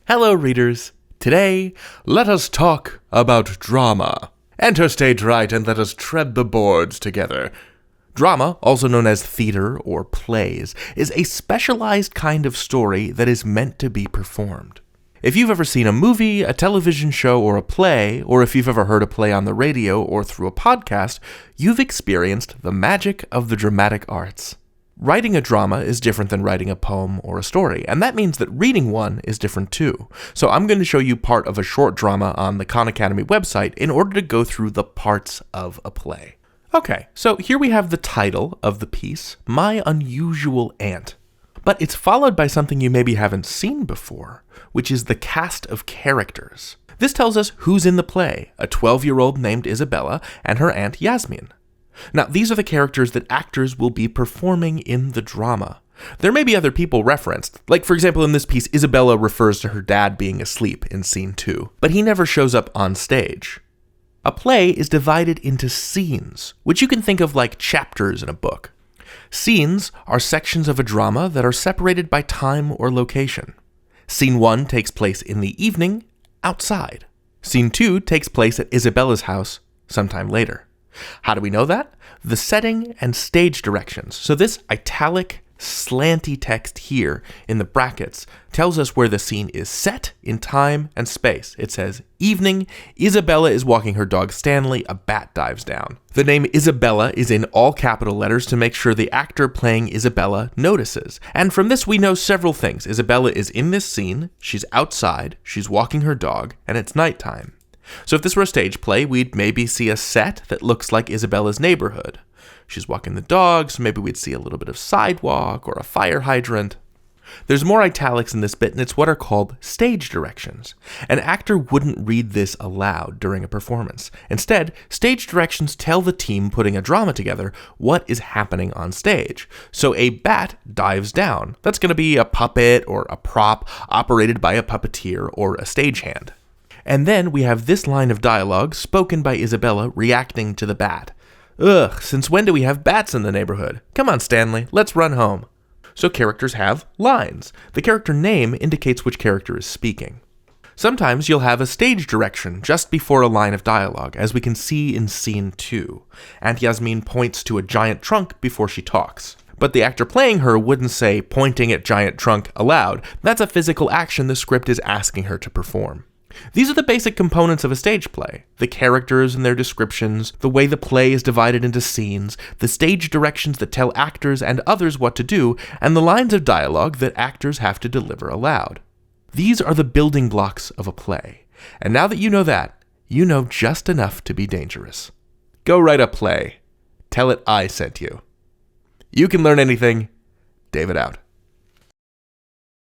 Hello, readers. Today, let us talk about drama. Enter stage right and let us tread the boards together. Drama, also known as theater or plays, is a specialized kind of story that is meant to be performed. If you've ever seen a movie, a television show, or a play, or if you've ever heard a play on the radio or through a podcast, you've experienced the magic of the dramatic arts. Writing a drama is different than writing a poem or a story, and that means that reading one is different too. So I'm going to show you part of a short drama on the Khan Academy website in order to go through the parts of a play. Okay, so here we have the title of the piece, My Unusual Aunt. But it's followed by something you maybe haven't seen before, which is the cast of characters. This tells us who's in the play, a 12-year-old named Isabella and her aunt Yasmin. Now, these are the characters that actors will be performing in the drama. There may be other people referenced, like for example in this piece, Isabella refers to her dad being asleep in scene 2, but he never shows up on stage. A play is divided into scenes, which you can think of like chapters in a book. Scenes are sections of a drama that are separated by time or location. Scene 1 takes place in the evening, outside. Scene 2 takes place at Isabella's house sometime later. How do we know that? The setting and stage directions. So this italic, slanty text here in the brackets tells us where the scene is set in time and space. It says, evening, Isabella is walking her dog Stanley, a bat dives down. The name Isabella is in all capital letters to make sure the actor playing Isabella notices. And from this we know several things. Isabella is in this scene, she's outside, she's walking her dog, and it's nighttime. So if this were a stage play, we'd maybe see a set that looks like Isabella's neighborhood. She's walking the dog, so maybe we'd see a little bit of sidewalk or a fire hydrant. There's more italics in this bit, and it's what are called stage directions. An actor wouldn't read this aloud during a performance. Instead, stage directions tell the team putting a drama together what is happening on stage. So a bat dives down. That's going to be a puppet or a prop operated by a puppeteer or a stagehand. And then we have this line of dialogue spoken by Isabella reacting to the bat. Ugh, since when do we have bats in the neighborhood? Come on, Stanley, let's run home. So characters have lines. The character name indicates which character is speaking. Sometimes you'll have a stage direction just before a line of dialogue, as we can see in scene 2. Aunt Yasmin points to a giant trunk before she talks. But the actor playing her wouldn't say pointing at giant trunk aloud. That's a physical action the script is asking her to perform. These are the basic components of a stage play. The characters and their descriptions, the way the play is divided into scenes, the stage directions that tell actors and others what to do, and the lines of dialogue that actors have to deliver aloud. These are the building blocks of a play. And now that you know that, you know just enough to be dangerous. Go write a play. Tell it I sent you. You can learn anything. David out.